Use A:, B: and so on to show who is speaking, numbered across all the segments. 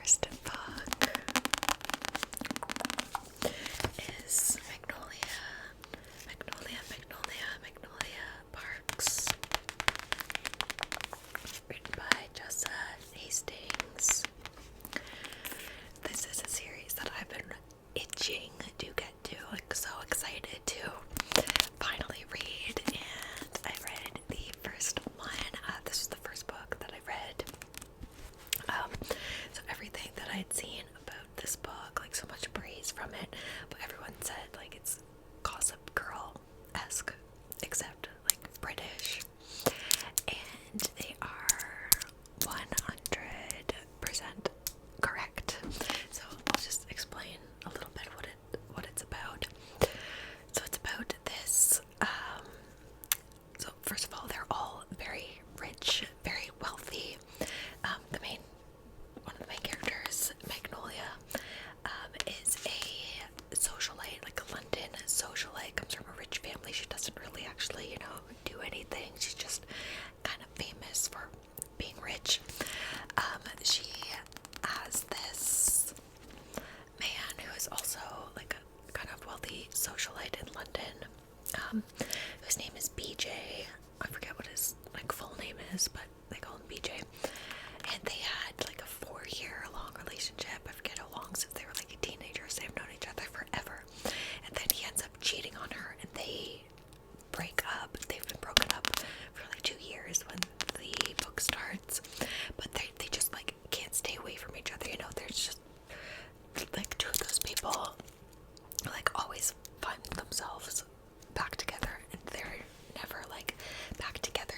A: first book is Magnolia. Magnolia Parks. Written by Jessa Hastings. This is a series that I've been itching to get to, like so excited to finally read, and I read the first one. This was the first book that I read. So everything that I had seen about this book, like so much praise from it, but everyone said like it's Gossip Girl-esque, except like British, and they are 100% correct. So I'll just explain a little bit what it's about. So it's about this. So first of all, they're all very rich, very wealthy. One of the main characters, Magnolia, is a socialite, like a London socialite. Comes from a rich family. She doesn't really actually, do anything. She's just kind of famous for being rich. She has this man who is also like a kind of wealthy socialite in London, whose name is BJ. I forget what his like full name is, but they call him BJ. And they had like a 4-year long relationship. I forget how long, since they were like teenagers. They've known each other forever. And then he ends up cheating on her, and they break up. They've been broken up for like 2 years when the book starts. But they just like can't stay away from each other. There's just like two of those people who like always find themselves back together, and they're never like back together,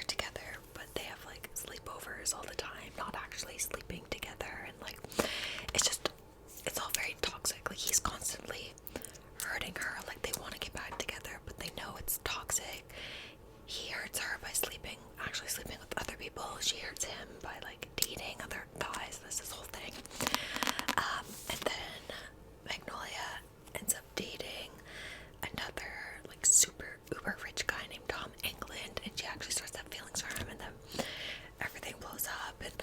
A: but they have like sleepovers all the time, not actually sleeping together, and like it's all very toxic. Like he's constantly hurting her, like they want to get back together, but they know it's toxic. He hurts her by actually sleeping with other people. She hurts him by like dating other guys. This whole thing. And then Magnolia ends up dating another like super uber rich guy named Tom England, and she actually starts to have feelings for him, and then everything blows up, and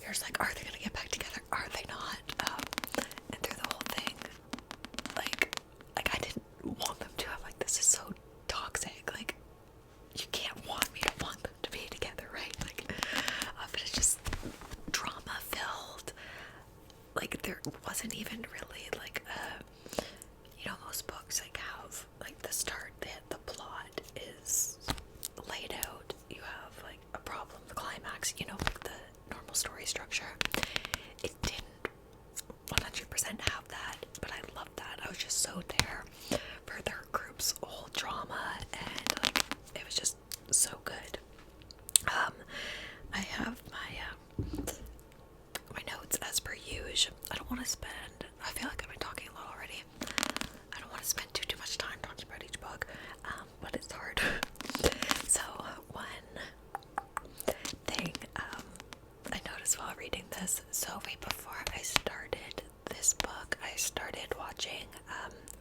A: you're just like, are they gonna get back together? Are they not? And through the whole thing, like I didn't want them to. I'm like, this is so toxic. Like, you can't want me to want them to be together, right? Like, but it's just drama filled. Like, there wasn't even really like most books like have like the start, the plot is laid out. You have like a problem, the climax, like the normal story structure. It didn't 100% have that, but I loved that. I was just so there for their group's whole drama, and like it was just so good. I have my notes as per usual. I feel like I've been talking a lot already. I don't want to spend too much time talking about each book, but it's hard. So one thing I noticed while reading this, so right before I started this book, I started watching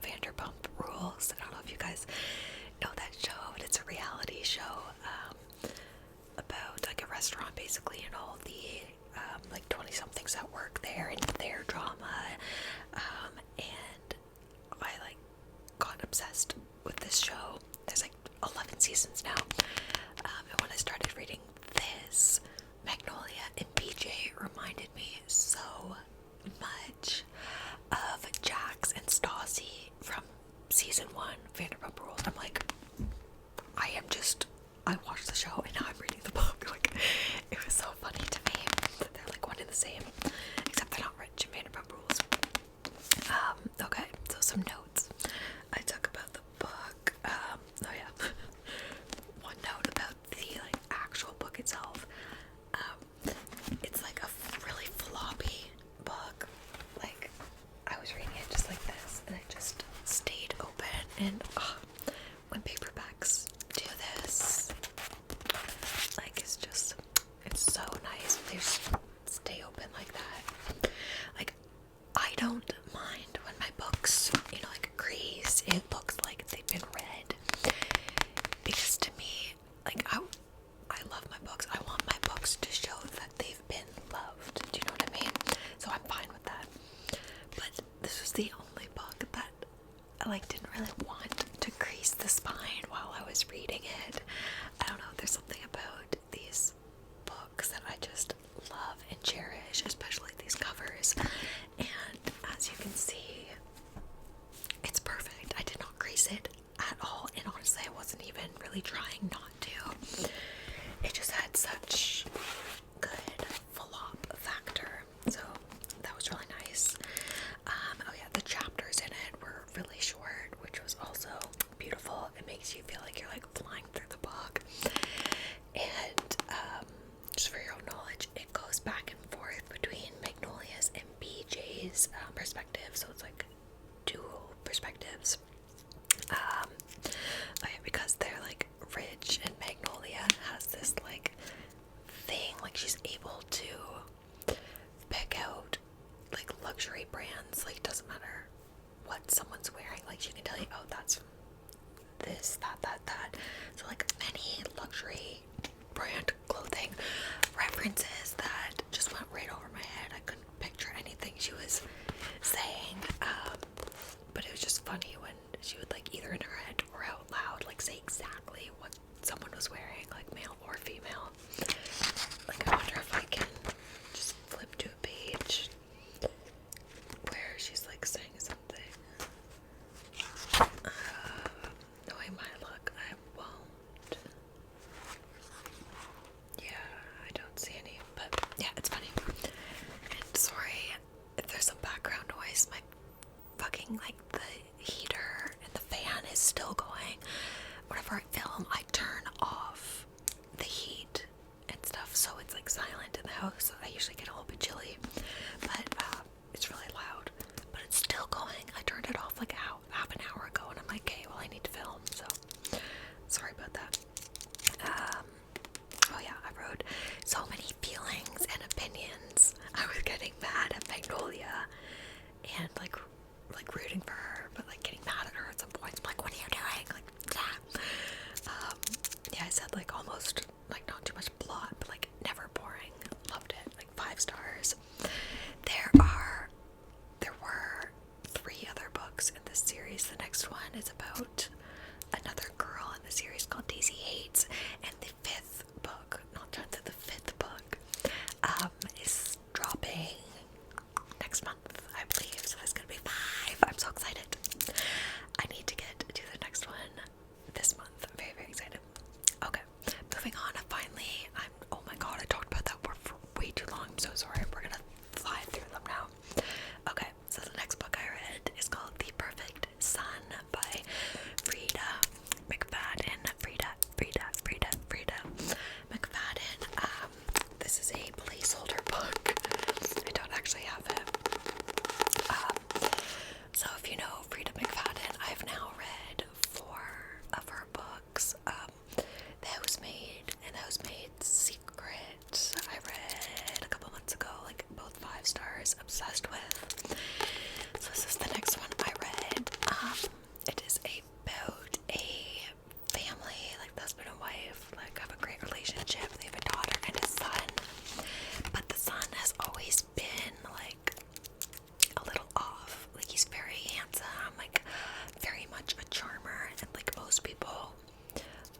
A: Vanderpump Rules. I don't know if you guys know that show, but it's a reality show about like a restaurant basically, and all the like 20-somethings that work there and their drama, and I like got obsessed with this show. There's like 11 seasons now, and when I started reading this, Magnolia and BJ reminded me so much of Jax and Stassi from season 1 Vanderpump Rules. I'm like, I watched the show and now I'm reading the book. Like, it was so funny to me. They're like one and the same, except they're not rich in Vanderpump Rules. Okay, so some notes I took about the book. Oh yeah. One note about the like actual book itself. It's like a really floppy book. Like, I was reading it just like this, and it just stayed open, and when paperbacks do this, like it's so nice. They just stay open like that. Like, I don't mind when my books, like like didn't really want to crease the spine while I was reading it. I don't know, there's something about these books that I just love and cherish, especially these covers. And as you can see, it's perfect. I did not crease it at all, and honestly I wasn't even really trying not to. It just had such good flop factor, so that was really nice. Oh yeah, the chapters in it were really short, which was also beautiful. It makes you feel like you're like flying through the book. And just for your own knowledge, it goes back and forth between Magnolia's and BJ's perspective, so it's like dual perspectives. Okay, because they're like rich, and Magnolia has this like thing, like she's able to pick out like luxury brands. Like, doesn't matter what someone's wearing, like she can tell you, oh, that's from this, that. So like many luxury brand clothing references that just went right over my head. I couldn't picture anything she was saying, but it was just funny when she would like either in her head or out loud like say exactly what someone was wearing, like male or female. Like, I wonder if I can just flip to a page where she's like saying something. Knowing my luck, I won't. Yeah, I don't see any, but yeah, it's funny. And sorry if there's some background noise. My fucking like the heater and the fan is still going. Whenever I film, I turn off the heat and stuff, so it's like silent in the house. I usually get a little bit chilly, but it's really loud, but it's still going. I turned it off like half an hour ago, and I'm like, okay, well, I need to film, so sorry about that. Oh yeah, I wrote so many feelings and opinions. I was getting mad at Magnolia and like rooting for her, but like getting mad at her at some points. I'm like, what are you doing? Like, yeah, I said like almost like not too much plot, but like never boring. Loved it. Like 5 stars. There were 3 other books in this series. The next one is about another girl in the series called Daisy Hates, and the 5th book, not 10th, the 5th book, is dropping next month, I believe. So there's gonna be 5. I'm so excited. I need to get to the next one this month. I'm very, very excited. Okay, moving on. Finally, oh my god, I talked about that word for way too long. I'm so sorry. We're gonna fly through them now. Okay, so the next book I read is called The Perfect Son by Frida McFadden. Frida McFadden. This is a placeholder book. I don't actually have it. So if you know Frida McFadden, I've now read 4 of her books. The Housemaid and The Housemaid's Secret, I read a couple months ago, like both 5 stars, obsessed with. So this is the next one I read. It is about a family, like the husband and wife, like have a great relationship. They have a daughter and a son, but the son has always been like a little off. Like, he's very handsome, like very much a charmer, and like most people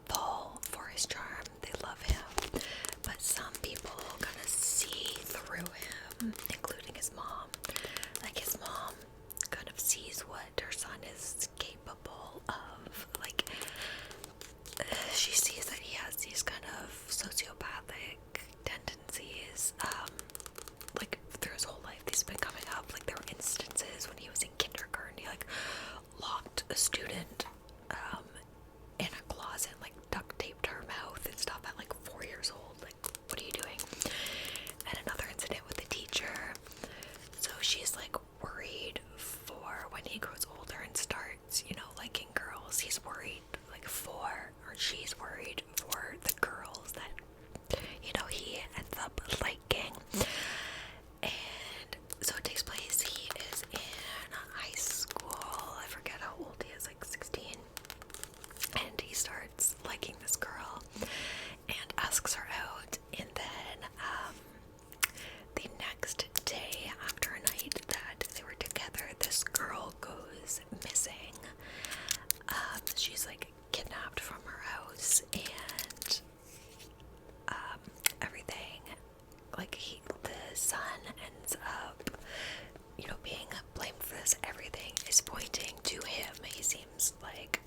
A: fall for his charm. They love him, but some people kind of see through him, including his mom. Like, his mom kind of sees what her son is capable of. Like, she sees that he has these kind of sociopathic tendencies. Like, through his whole life, these have been coming up. Like, there were instances when he was in kindergarten, he like locked a student in a closet, like duct taped her mouth and stuff at like 4 years old. Like, what are you doing? And another incident with the teacher ends up, being blamed for this. Everything is pointing to him. He seems like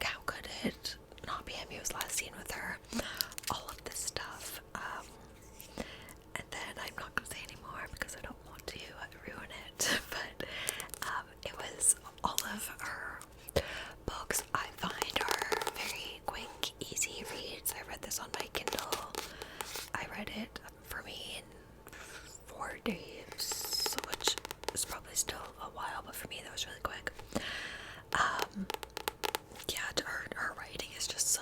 A: how could it not be him? He was last seen with her. All of this stuff. And then I'm not gonna say anymore because I don't want to ruin it. But it was all of her books. I find are very quick, easy reads. I read this on my Kindle. I read it for me in 4 days, which is probably still a while, but for me that was really quick. Yeah, her writing is just so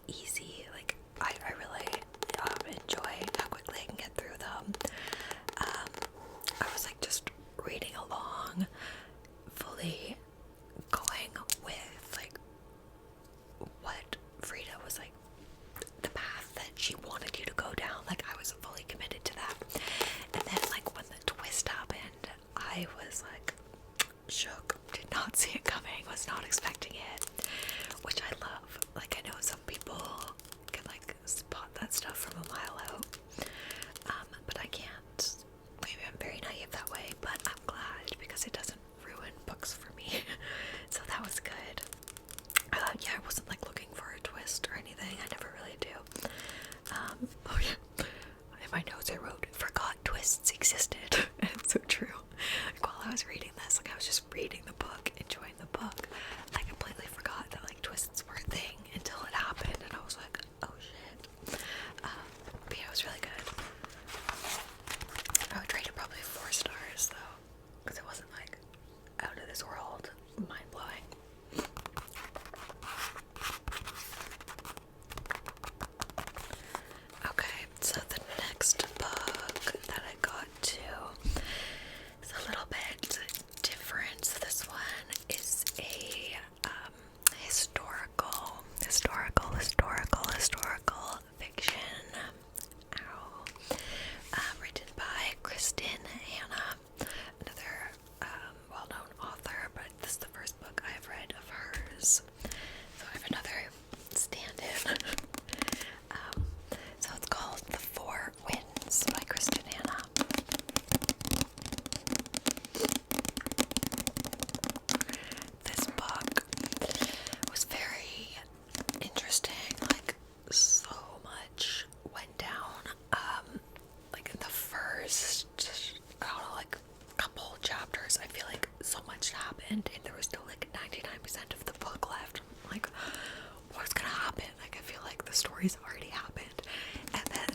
A: easy. Like I really enjoy how quickly I can get through them. I was like just reading along, fully going with like what Frida was like, the path that she wanted you to go down. Like I was fully committed to that. And then like when the twist happened, I was like shook, did not see it coming, was not expecting it, which I love. Like I know some people can like spot that stuff from a mile out, but I can't. Maybe I'm very naive that way, but I'm glad because it doesn't ruin books for me. So that was good. Yeah, I wasn't like looking for a twist or anything. I never really do. Oh yeah, in my notes I wrote, forgot twists existed. And it's so true. Like while I was reading this, like I was just reading the book, enjoying the book, I completely forgot that like twists were a thing until it happened, and I was like, oh shit. But yeah, it was really good. I would rate it probably 4 stars though, because it wasn't like out of this world, mind blowing. Okay, so the next book that I got to is a little bit different. So this one is a historical fiction. Written by Kristen Hanna, another well-known author, but this is the first book I've read of hers. So I have another stand-in. So it's called The Four Winds by Kristen Hanna. This book was very interesting. Like so much went down. Like in the first, I don't know, like couple chapters, I feel like so much happened, and there was still like 99% of the book left. I'm like, what's gonna happen? Like I feel like the story's already happened. And then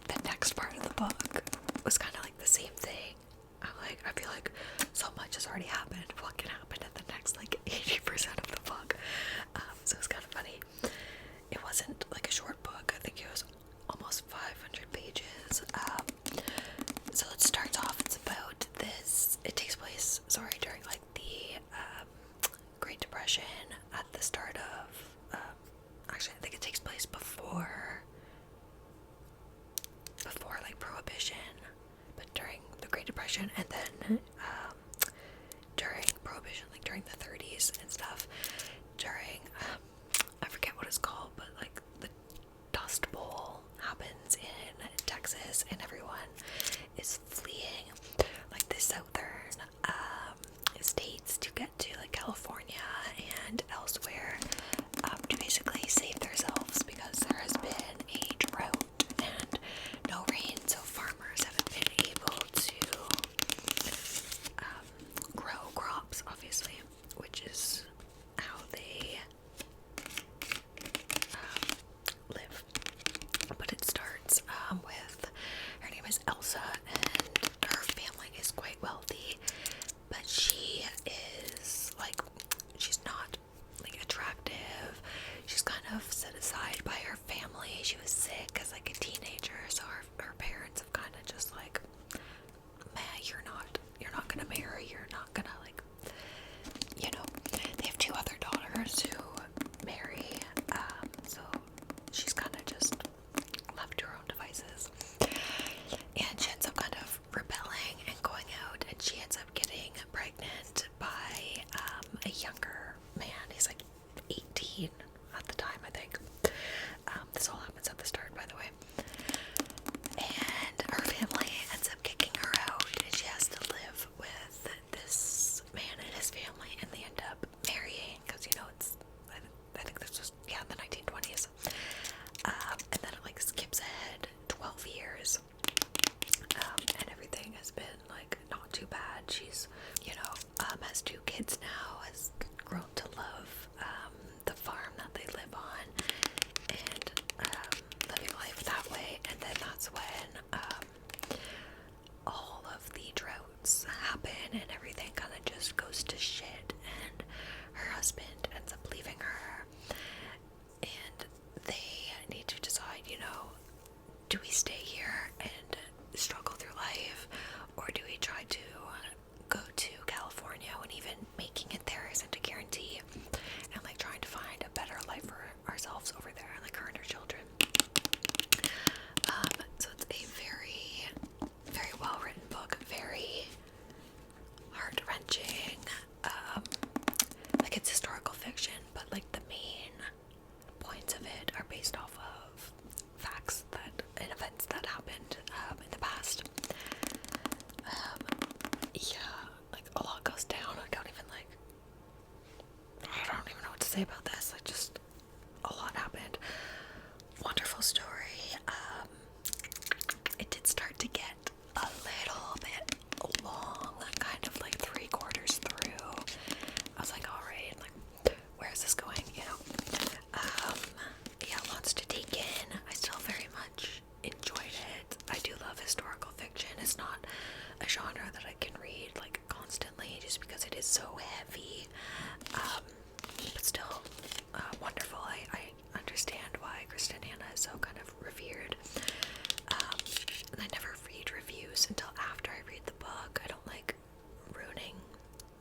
A: the next part of the book was kind of like the same thing. I feel like so much has already happened. What can happen in the next like 80% of the book? So it's kind of funny. It wasn't like a short book. I think it was almost 500 pages. So it starts off. It's about this. It takes place, during like the Great Depression at the start of. Actually, I think it takes place before like Prohibition, but during the Great Depression, and then during Prohibition, like during the 30s and stuff, during I forget what it's called, but like the Dust Bowl happens in Texas, and everyone is fleeing like the southern states to get to like California and elsewhere, to basically save themselves because there has been a drought and no rain, so farmers haven't been able to grow crops, obviously, which is how they live. But it starts with, her name is Elsa, and her family is quite wealthy, but she is like, she's not like attractive. She's kind of set aside by her family. She was sick as like a teenager, so her parents have kind of just like, man, you're not gonna marry, you're not gonna like, they have 2 other daughters who marry, so she's kind of just left to her own devices, and she ends up kind of rebelling and going out, and she ends up say about this. Like, just a lot happened. Wonderful story. It did start to get a little bit long, kind of like 3/4 through. I was like, alright, like, where is this going, you know? Yeah, lots to take in. I still very much enjoyed it. I do love historical fiction. It's not a genre that I can read, like, constantly, just because it is so heavy, but still wonderful. I understand why Kristen Hanna is so kind of revered. And I never read reviews until after I read the book. I don't like ruining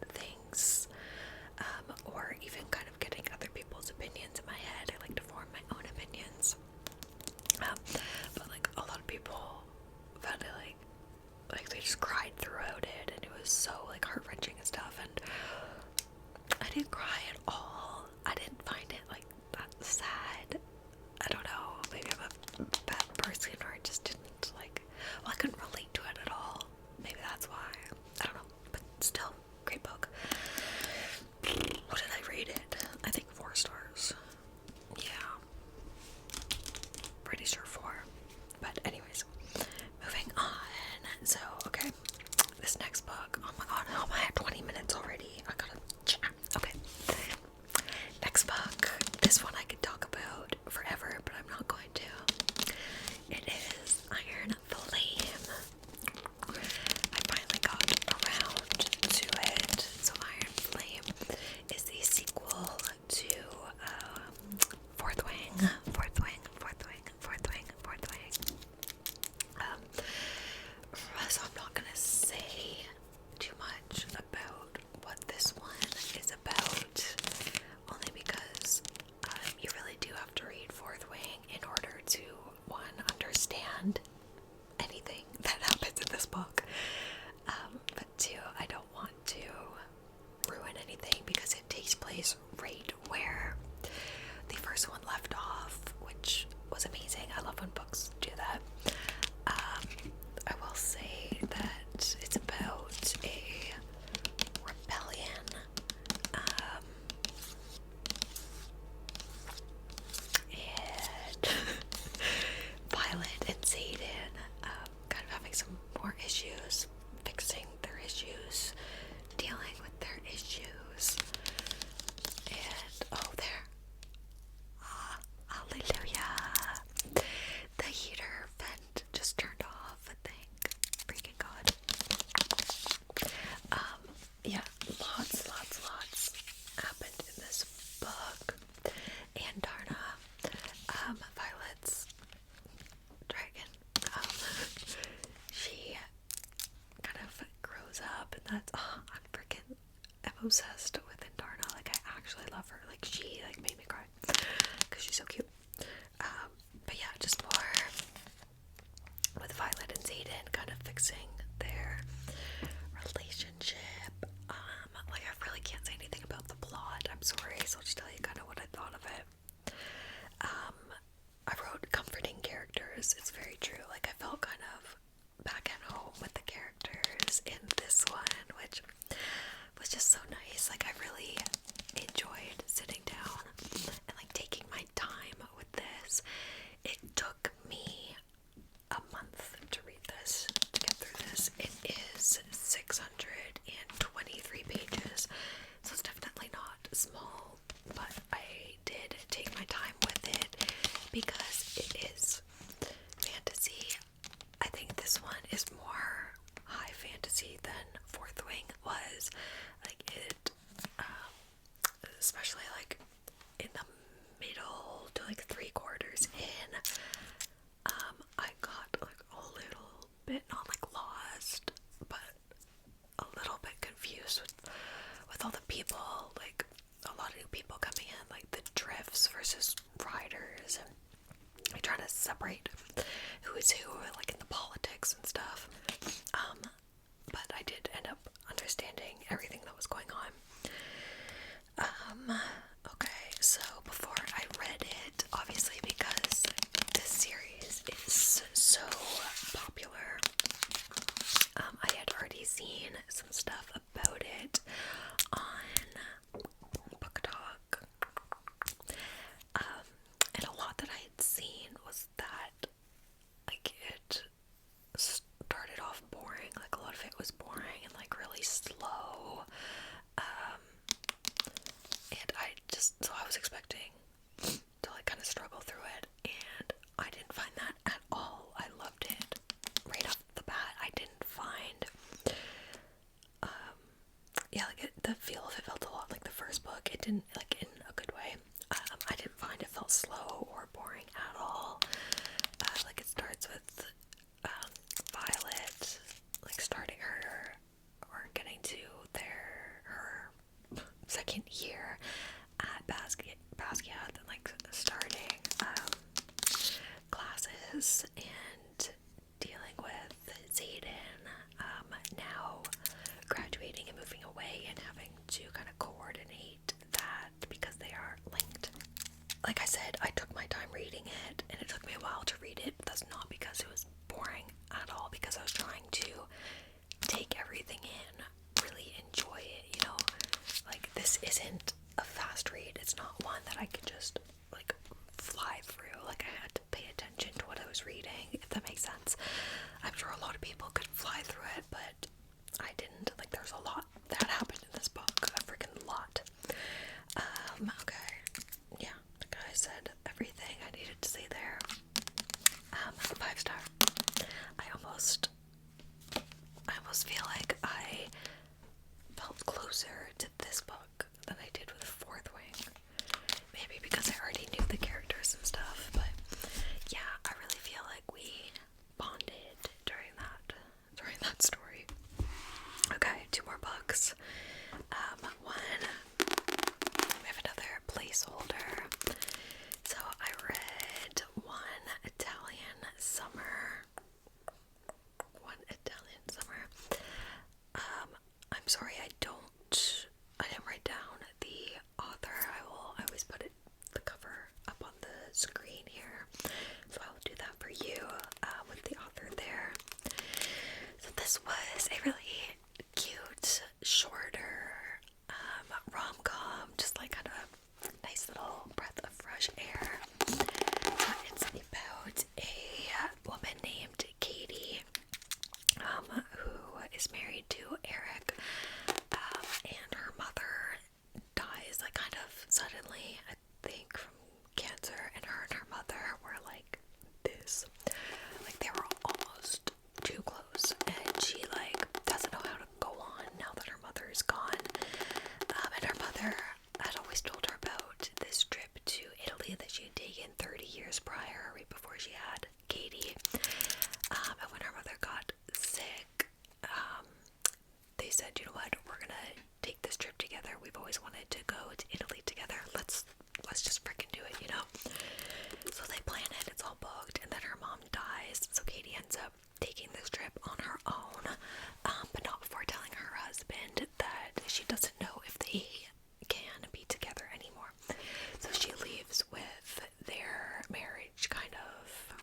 A: things, or even kind of getting other people's opinions in my head. I like to form my own opinions. But like, a lot of people found it like they just cried throughout it, and it was so like heart-wrenching and stuff, and I didn't cry at all. I didn't find it like that sad. I don't know, maybe I'm a bad person, or I just didn't like, well, I couldn't relate to it at all. Maybe that's why. I don't know, but still, great book. What did I rate it? I think 4 stars. Yeah, pretty sure 4. But anyways, moving on. So, okay, this next book, oh my god, how am I at 20 minutes already? I gotta chat. Okay, next book. This one I could talk about forever, but I'm not going to. It is Iron Flame. I finally got around to it. So Iron Flame is the sequel to Fourth Wing. So I'm not gonna say too much about what this one is about, only because you really do have to read Fourth Wing in order to, one, understand anything that happens in this book, but two, I don't want to ruin anything because it takes place right where the first one left off, which was amazing. I love when books do that. I will say that it's about a rebellion, and Violet and Zayden kind of having some more issues, fixing their issues, dealing with their issues, and oh, there. Hallelujah. The heater vent just turned off, thank freaking God. Yeah, lots happened in this book. And Darna, Violet's dragon, she kind of grows up, and that's, I'm obsessed with Indarna. Like, I actually love her. Like, she, like, made me cry, because she's so cute. But yeah, just more with Violet and Zayden kind of fixing their relationship. Like, I really can't say anything about the plot. I'm sorry, so I'll just tell you kind of what I thought of it. I wrote comforting characters. It's very true. Like, I felt kind of back at home with the characters in this one, which was just so nice. Like, I really enjoyed sitting down and like taking my time with this. It took me a month to read this, to get through this. It is 623 pages, so it's definitely not small, but I did take my time with it because it is fantasy. I think this one is more high fantasy than Fourth Wing was. Like, it, especially like in the middle to like 3/4 in, I got like a little bit, not like lost, but a little bit confused with all the people, like a lot of new people coming in, like the drifts versus riders, and like trying to separate who is who, like in the politics and stuff. But I did end up understanding everything that was going on. Okay, so before I read it, obviously because this series is so popular, I had already seen some stuff about it on Book Talk, really slow. And I was expecting to like kind of struggle through it, and I didn't find that at all. I loved it right off the bat. I didn't find, yeah, like the feel of it felt a lot like the first book. It didn't, like, in a good way. I didn't find it felt slow or boring at all. Like, it starts with Violet, like, starting her, or getting to her second year at Basquiat, and like starting classes and dealing with Zayden, now graduating and moving away and having to kind of coordinate that because they are linked. Like I said, I took my time reading it, and it took me a while to read it, but that's not because it was boring at all, because I was trying to take everything in, really enjoy it, you know? Like, this isn't a fast read. It's not one that I could just, like, fly through. Like, I had to pay attention to what I was reading, if that makes sense. I'm sure a lot of people could fly through it, but I didn't. Like, there's a lot that happened in this book. A freaking lot. Okay. Yeah, the guy said everything I needed to say there. 5-star. I almost feel like I felt closer to this book than I did with Fourth Wing. Maybe because I already knew the characters and stuff, but yeah, I really feel like we bonded during that story. Okay, 2 more books. One, we have another placeholder. So I read One Italian Summer. I'm sorry, I didn't write down the author. I always put the cover up on the screen here, so I will do that for you, with the author there. So this was a really cute, shorter, rom-com, just like kind of a nice little breath of fresh air. It's about a woman named Katie, who is married to Eric, and her mother dies, like, kind of suddenly, I think, from cancer, and her mother were like this. Like, they were almost too close, and she, like, doesn't know how to go on now that her mother is gone. And her mother had always told her about this trip to Italy that she had taken 30 years prior, right before she had Katie. And when her mother got sick, they said, you know what, we're gonna take this trip together. We've always wanted to go to Italy together. Let's just freaking do it, you know? So they plan it, it's all booked, and then her mom dies, so Katie ends up taking this trip on her own, but not before telling her husband that she doesn't know if they can be together anymore. So she leaves with their marriage kind of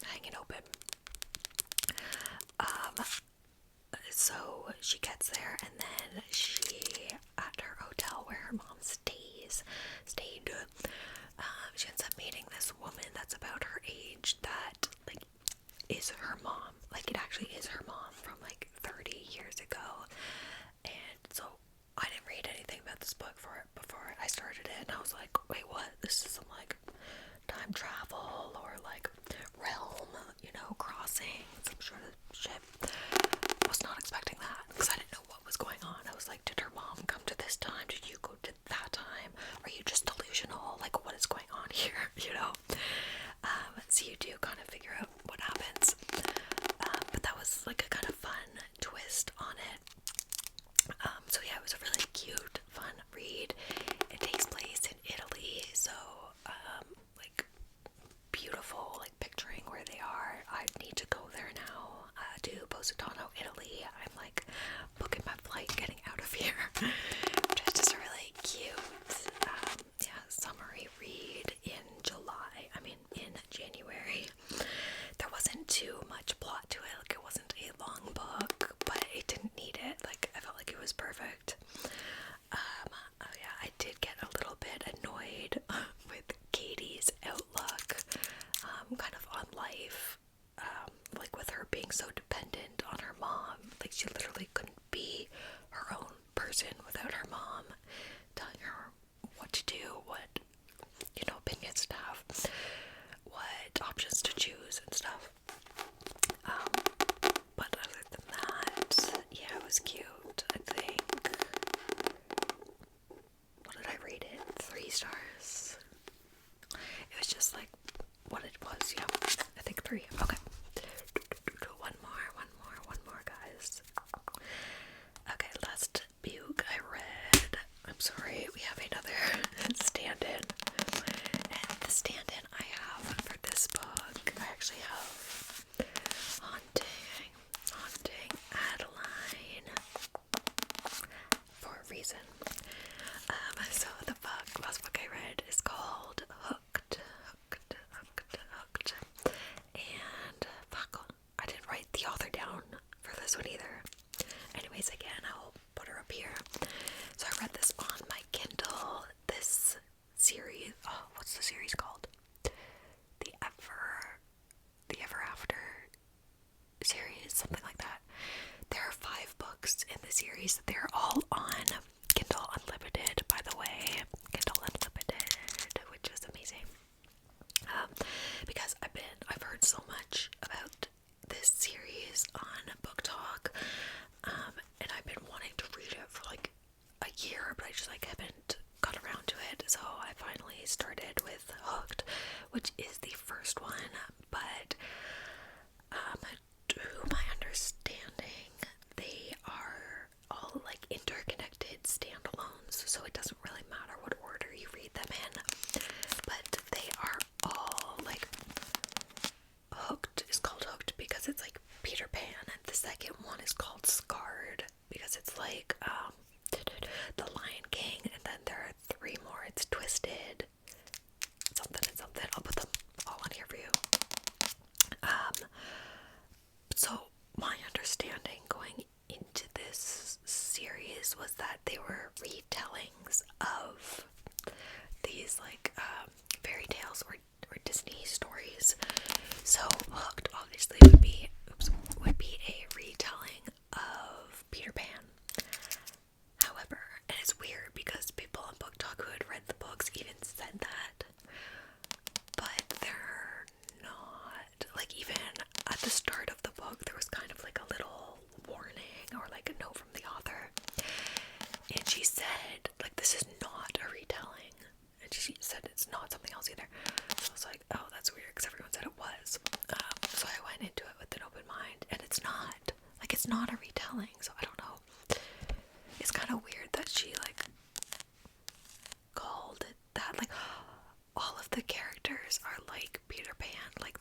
A: hanging open. So she gets there, and then at her hotel where her mom stayed, she ends up meeting this woman that's about her age that, like, is her mom. Like, it actually is her mom from, like, 30 years ago. And so I didn't read anything about this book before I started it, and I was like, wait, what? This is some, like, time travel or, like, realm, you know, crossing, some sort of shit. I was not expecting that, because I didn't know what was going on. I was like, did her mom come to this time? Did you go to that time? Are you just delusional? Like, what is going on here? You know? So you do kind of figure out what happens. But that was like a kind of fun twist on it. So yeah, it was a really cute, fun read. It takes place in Italy, so like, beautiful, like, picturing where they are. I need to go there now, to Positano, Italy. I'm like booking my flight, getting out of here. Which is just a really cute, summery read in January. There wasn't too much plot to it. Like, it wasn't a long book, but it didn't need it. Like, I felt like it was perfect. Oh yeah, I did get a little bit annoyed with Katie's outlook, kind of on life, like with her being so dependent on her mom. Like, she literally couldn't be person without her mom telling her what to do, what, opinions to have, what options to choose and stuff. But other than that, yeah, it was cute. I think, what did I rate it? 3 stars. It was just like what it was, yeah. I think 3. Okay. One more, guys. Okay, last book I read. I'm sorry, we have another stand-in. And the stand-in I have for this book, I actually have Haunting Adeline for a reason. So the last book I read is called Hooked. And fuck, I didn't write the author down for this one either. Anyways, again, I'll put her up here. So I read this on my Kindle. This series, what's the series called? The Ever After series, something like that. There are 5 books in the series. They're all on Kindle Unlimited, by the way. Kindle Unlimited, which is amazing. Because I've heard so much about this series on Book Talk, and I've been wanting to read it for like a year, but I just haven't got around to it. So I finally started with Hooked, which is the first one, but to my understanding, they are all interconnected standalones, so it doesn't really matter what order you read them in, but they are all Hooked is called Hooked because it's Peter Pan, and the second one is called Scarred because it's the Lion King, and then there are 3 more. It's Twisted, something and something. I'll put them all on here for you. So my understanding going into this series was that they were retellings of these fairy tales or Disney stories. So Hooked obviously would be a retelling of Peter Pan. However, and it's weird because people on Book Talk who had read the books even said that, but they're not. Even at the start of the book, there was kind of a little warning or a note from the author, and she said this is not a retelling, and she said it's not something else either. So I was like, oh, that's weird because everyone said it was. So I went into it with an open mind, and it's not. It's not a retelling, so I don't know. It's kind of weird that she called it that. All of the characters are like Peter Pan.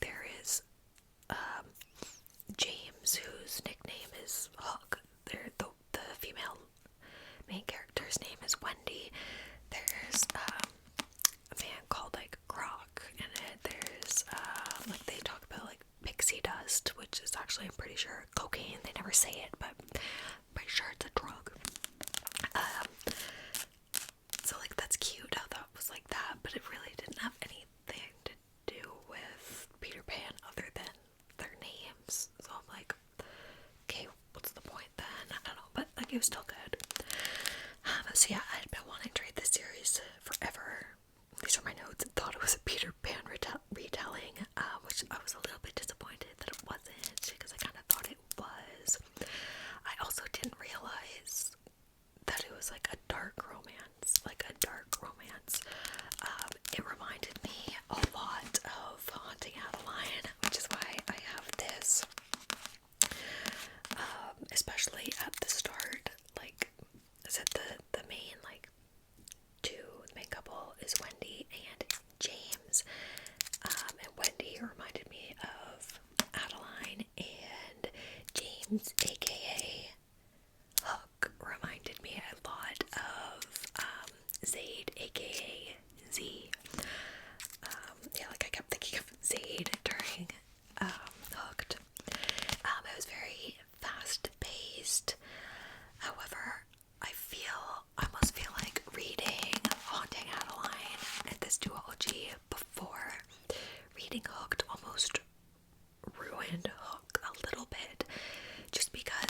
A: There is James, whose nickname is Hook. The female main character's name is Wendy. There's a man called Croc in it. There's they talk about pixie dust, which is actually, I'm pretty sure, cocaine. They never say it, but I'm pretty sure it's a drug. So that's cute how that was that, but it really didn't have anything to do with Peter Pan other than their names. So I'm okay, what's the point then? I don't know, but it was still good. So yeah, I had been wanting to read this series forever. These are my notes. I thought it was a Peter Pan retelling, which I was a little bit disappointed that it wasn't, because I kind of thought it was. I also didn't realize that it was a dark romance. It reminded me a lot of Haunting Adeline, which is why I have this. Especially at the start, I said the main the main couple is Wendy and James. And Wendy reminded me of Adeline, and James, aka Hook, reminded me a lot of Zayd, aka Z. I kept thinking of Zayd during Hooked. It was very fast-paced. However, I almost feel like reading Haunting Adeline and this duology before reading Hooked almost ruined Hook a little bit, just because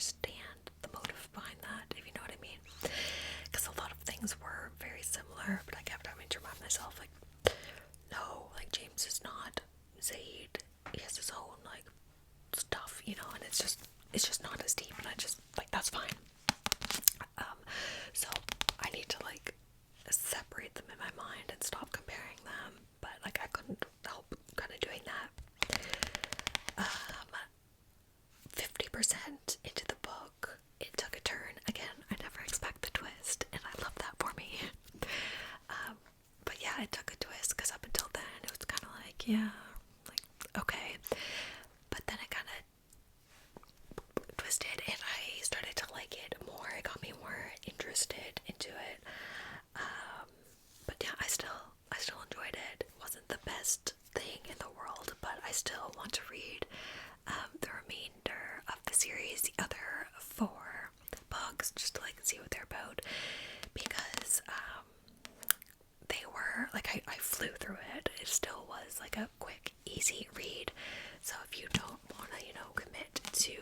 A: understand the motive behind that, if you know what I mean. Because a lot of things were very similar, but I kept having to remind myself, like, no, like, James is not Zayd. He has his own, like, stuff, you know, and it's just not as deep, and I just, like, that's fine. So I need to, like, separate them in my mind and stop comparing them, but, like, I couldn't help kind of doing that. 50% into the book, it took a turn. Again, I never expect the twist, and I love that for me. But yeah, it took a twist, because up until then, it was kind of like, yeah, like, okay. But then it kind of twisted, and I started to like it more. It got me more interested into it. But yeah, I still enjoyed it. It wasn't the best thing in the world, but I still want to read the remainder of the series, the other 4 books, just to like see what they're about, because they were like, I flew through it. It still was like a quick, easy read. So if you don't want to, you know, commit to